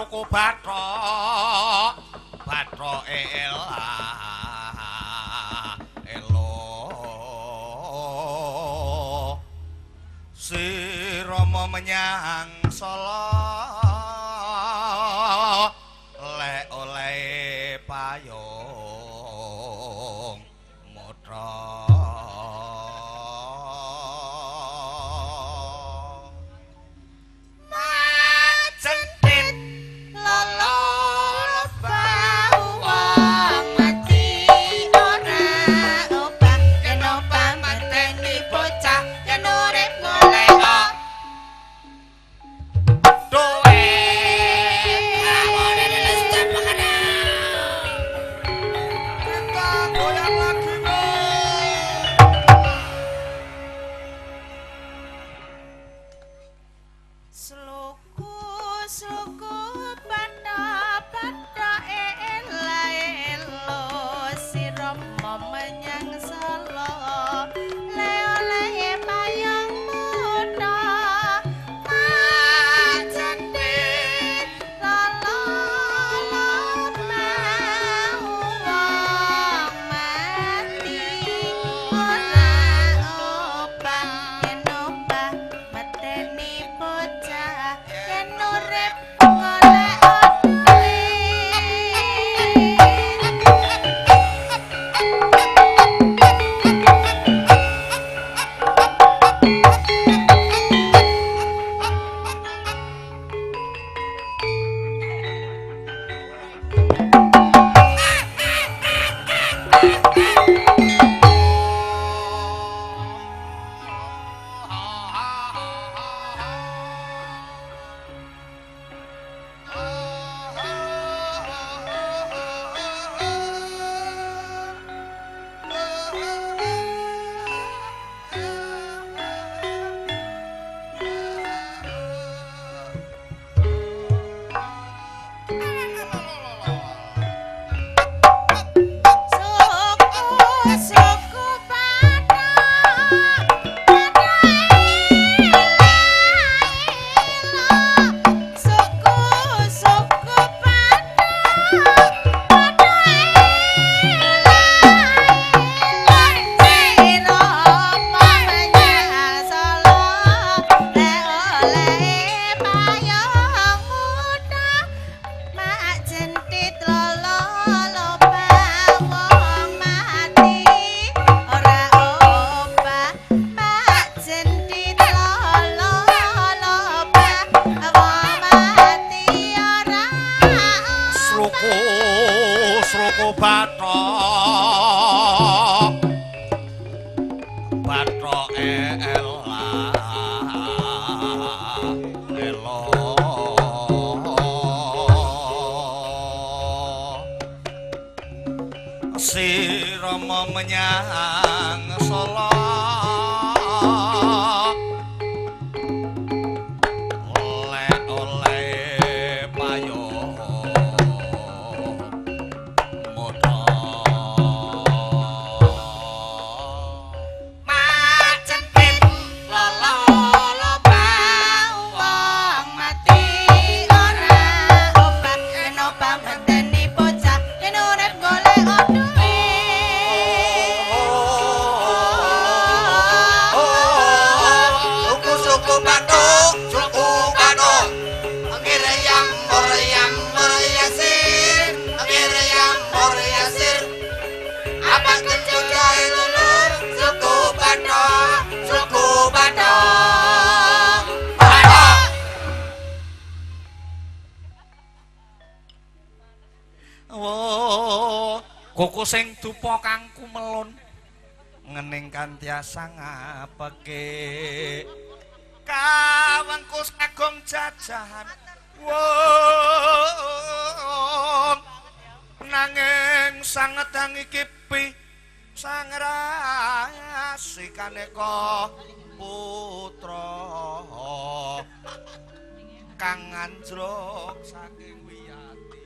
Sluku Bathara Bathara elo si Rama menyang Sala lek oleh payung mutra menyang Sala oleh payung mutra macet pit lolo wong mati ora obah yen obah medeni bocah yen urip golek koko sing dupa kang kumelun ngening kantiasa ngapeke kawengku sagong jajahan wong nanging sangedang iki sang rasi kaneka putra kang anjlok saking wiyati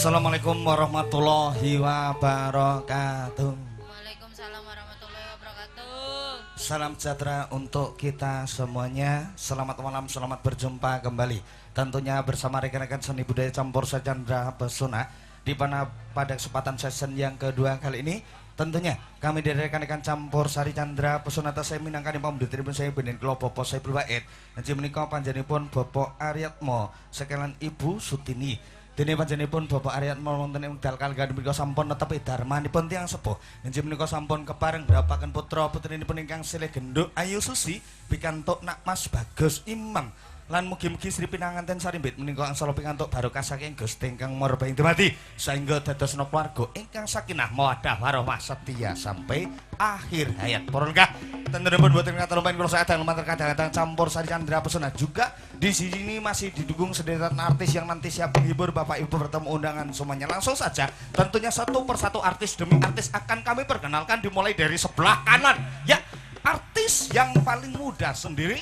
Assalamualaikum warahmatullahi wabarakatuh. Waalaikumsalam warahmatullahi wabarakatuh. Salam sejahtera untuk kita semuanya. Selamat malam, selamat berjumpa kembali. Tentunya bersama rekan-rekan seni budaya campur sari candra pesona. Di mana pada kesempatan season yang kedua kali ini, tentunya kami dari rekan-rekan campur sari candra pesona saya minangkani pamudhutipun saya bening kula Bapak Saiful Wahid. Njenengan menika panjenenganipun Bapak Aryatmo, sekalian Ibu Sutini. Dene panjenenganipun Bapak Aryatmo wonten ing wekdal kalih menika sampun netepi darmanipun tiyang sepuh. Njenengan menika sampun kepareng bapaken putra putrinipun ingkang silih genduk Ayu Susi pikantuk Nak Mas Bagus Imam. Lan mugi-mugi Sri Pinanganten Sarimbit menika angsal pikantuk barokah saking Gusti ingkang Mahapraing dumadi sehingga dadosna keluarga ingkang sakinah mawaddah warahmah setia sampai akhir hayat. Para lekah tentuipun boten kata lupain kula sadaya lumantar kadang-kadang campur sari candra pesona juga di sini masih didukung sederetan artis yang nanti siap menghibur Bapak Ibu bertemu undangan semuanya. Langsung saja tentunya satu persatu artis demi artis akan kami perkenalkan dimulai dari sebelah kanan. Ya, artis yang paling muda sendiri.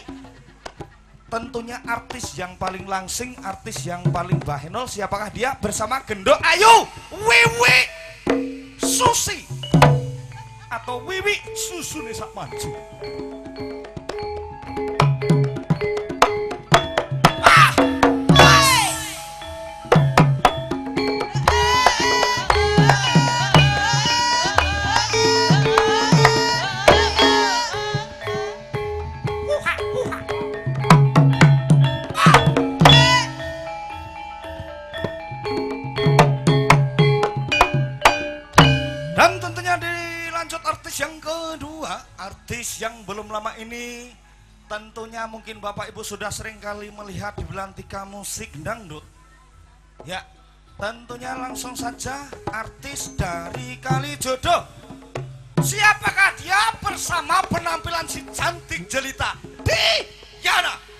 Tentunya artis yang paling langsing, artis yang paling bahenol. Siapakah dia? Bersama Gendok Ayu Wiwi Susi atau Wiwi Susune sak maju. Yang kedua, artis yang belum lama ini tentunya mungkin Bapak Ibu sudah sering kali melihat di belantika musik dangdut. Ya, tentunya langsung saja artis dari Kalijodo. Siapakah dia bersama penampilan si cantik jelita Diana?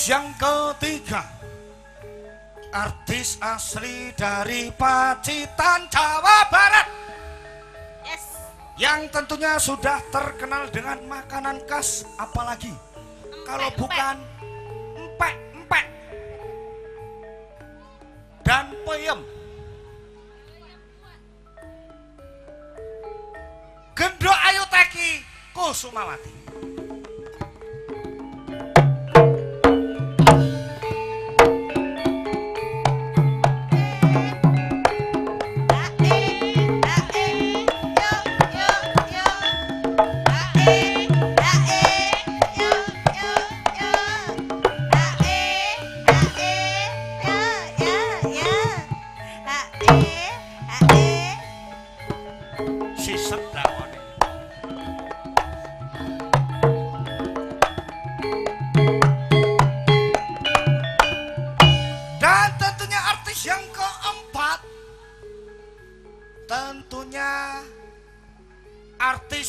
Yang ketiga, artis asli dari Pacitan, Jawa Barat. Yes. Yang tentunya sudah terkenal dengan makanan khas, apalagi kalau bukan empek-empek dan peyem. Gendok Ayu Teki Kusumawati.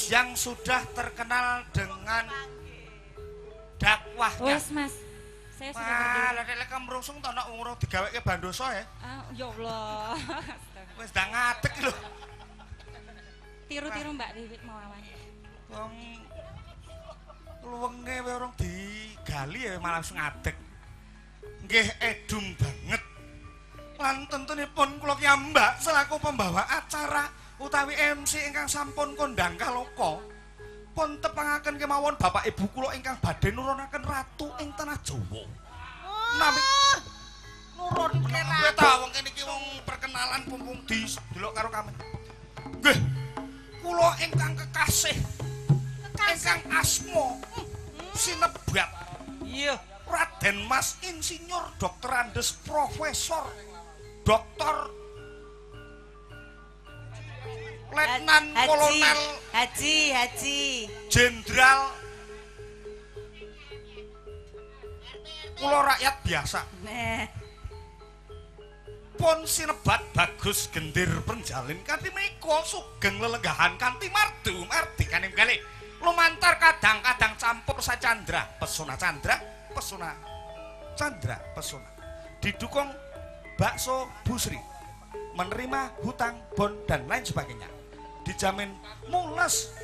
Yang sudah terkenal dengan dakwahnya. Wes Mas, saya sudah berdiri. Lah lek merungsung to nek urung digaweke bandoso ya. Ya Allah. Wis ndang ngadeg lho. Tiru-tiru Mbak Wiwit mawan. Wong luwenge wae urung digali ya malah langsung ngadeg. Nggih edum banget. Lan tentunipun kula ki Mbak selaku pembawa acara utawi MC ingkang sampun kondang kaloka pun tepangaken kemawon Bapak Ibu kula ingkang badhe nurunaken ratu ing tanah Jawa. Nami nurun kowe ta wong kene iki wong perkenalan pumpung didelok karo kami. Nggih. Kula ingkang kekasih ingkang asma sinebat. Iya, Raden Mas Insinyur Dr. Andes Profesor Dr. Letnan Kolonel Haji. Jenderal kula rakyat biasa. Nah, Pun sinebat bagus gendir penjalin kanthi menika sugeng lelenggahan kanthi mardu mardi kaning kali lumantar kadang-kadang campur sacandra pesona candra pesona candra pesona didukung bakso busri menerima hutang bon dan lain sebagainya dijamin mules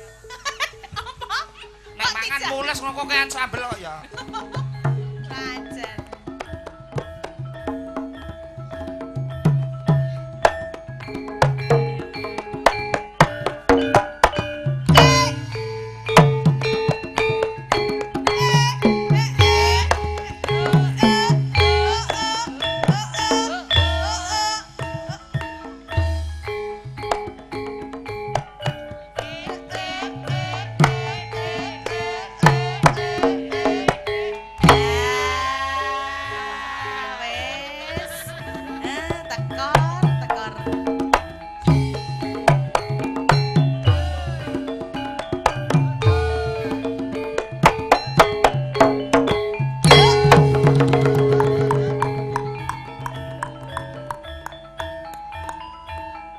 nek mangan mules ngokokean sambel kok ya pancen.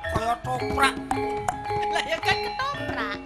kaya toprak Lah ya kan ketoprak.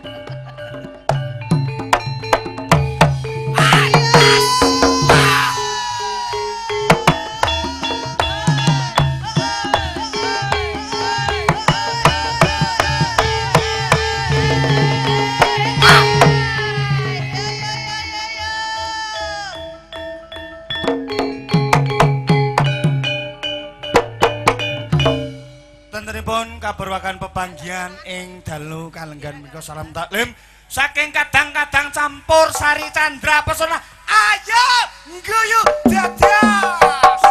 Tentenipun kabarwakan pepanggihan ing dalu kalenggan menika salam taklim saking kadang-kadang campur sari candra pesona ayo ngguyu dadas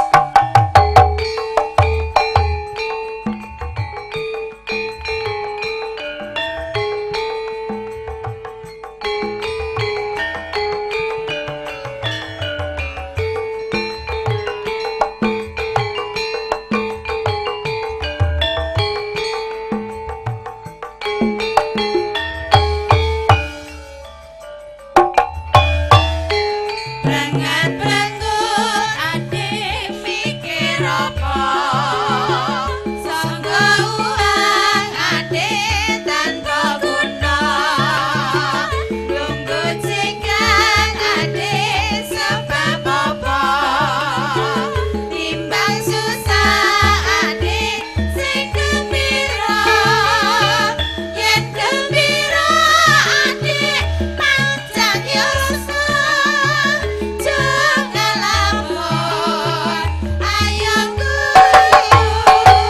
Brangat-brangut ade mikir apa sangga uang ade tanpa guna lunggu cikang ade sebab apa timbang susah ade sing gembira yen gembira ade pancang yosa jangan lapor ayo guyu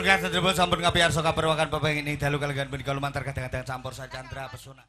kasa sampun ngapiarsa kaperwakan pepengin ing dalu kaliyan punika lumantar kadang-kadang campur sacandra pesona.